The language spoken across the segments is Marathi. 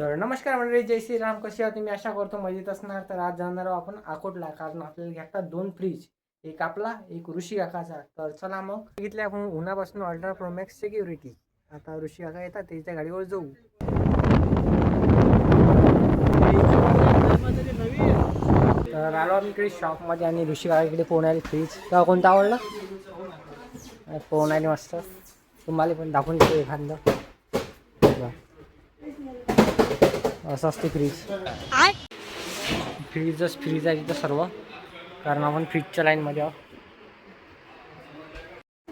तर नमस्कार मंडळी, जय श्रीराम. कशी आहात तुम्ही? आशा करतो मजेत असणार. तर आज जाणार आहोत आपण अकोटला, कारण आपल्याला घ्यायचा 2 फ्रीज, एक आपला एक ऋषी काकाचा. तर चला मग बघितले आपण उन्हापासून अल्ट्रा प्रो मॅक्स सिक्युरिटी. आता ऋषी काका येतात, त्याच्या गाडीवर जाऊ. तर आलो आम्ही इकडे शॉपमध्ये आणि ऋषी काका इकडे पोहणारी फ्रीज. तर कोणता आवडला? पोहणारी मस्त. तुम्हाला पण दाखवून देतो एखादं. असं असते फ्रीज. फ्रीज आहे तिथं सर्व, कारण आपण फ्रीजच्या लाईनमध्ये आहोत.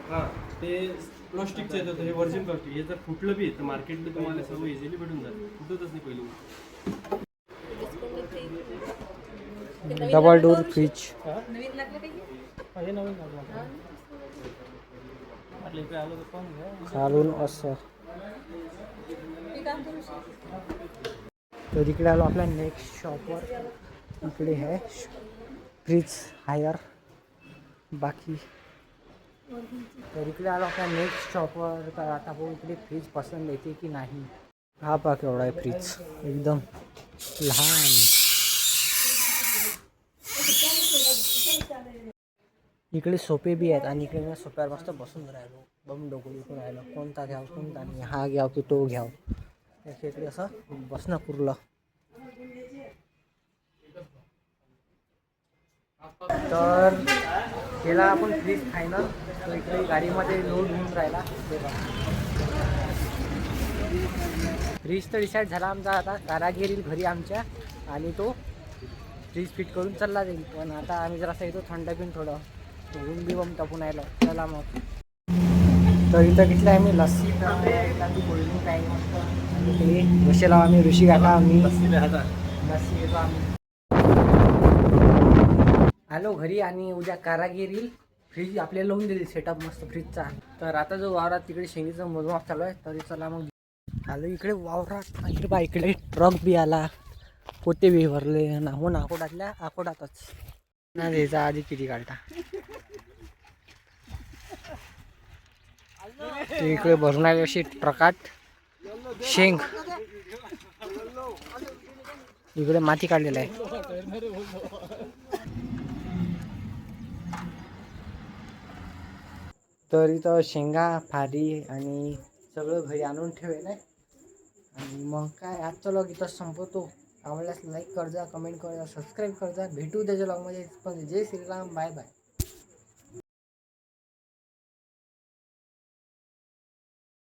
हां, ते प्लास्टिकचं येतं, हे व्हर्जिन प्लास्टिक. हे जर फुटलं बी तर मार्केटला तुम्हाला सर्व इझिली भेटून जातं, फुटतच नाही पहिली. Double door fridge. हे नवीन लागलं आपल्या इकडे आलो तर कोण घ्या खालून असं. तर इकडे आलो आपल्या नेक्स्ट शॉपवर. इकडे आहे फ्रीज हायर बाकी. तर इकडे आलो आपल्या नेक्स्ट शॉपवर. तर आता बघू इकडे फ्रीज पसंत येते की नाही. हा पहा केवढा आहे फ्रीज, एकदम लहान. इकडे सोपे बी आहेत आणि इकडे मी सोप्यावर मस्त बसून राहिलो, बम डोकं दुखून राहिलो. कोणता घ्याव कोणता नाही, हा घ्याव की तो घ्याव. इकडे असं बसणं पुरलं. तर केला आपण फ्रीज फायनल. तो इकडे गाडीमध्ये लोड होऊन राहिला. फ्रीज तर डिसाईड झाला आमचा. आता कारागीर येईल घरी आमच्या आणि तो फ्रीज फिट करून चालला जाईल. पण आता आम्ही जरासं येतो थंड पिऊन, थोडं ऊन बी बम टाकून राहिलं. चला मग. तर इथं घेतलं आम्ही लस्सी, कोल्ड्रिंक काही मस्त. आणि ते बसेला आम्ही ऋषी काका, आम्ही लस्सी घेतो आम्ही. आलो घरी आणि उद्या कारागीर येईल, फ्रीज आपल्याला लावून देईल सेटअप मस्त फ्रीजचा. तर आता जो वावरात तिकडे शेंगीचं मोजमाप चालू आहे, तरी चला मग आलो इकडे वावरात. इकडे बा इकडे ट्रक बी आला, पोते बी भरले. नाहून अकोटातल्या अकोटातच ना, द्यायचा आधी किती काढता. इकडे भरणारी अशी ट्रकात शेंग. इकडे माती काढलेला आहे. तर इथं शेंगा फारी आणि सगळं घरी आणून ठेवेल आहे. आणि मग काय, आजचा व्लॉग इथं संपवतो. आवडल्यास लाईक कर जा, कमेंट कर जा, सबस्क्राईब कर जा. भेटू त्याच्या व्लॉगमध्ये. पण जय श्रीराम, बाय बाय.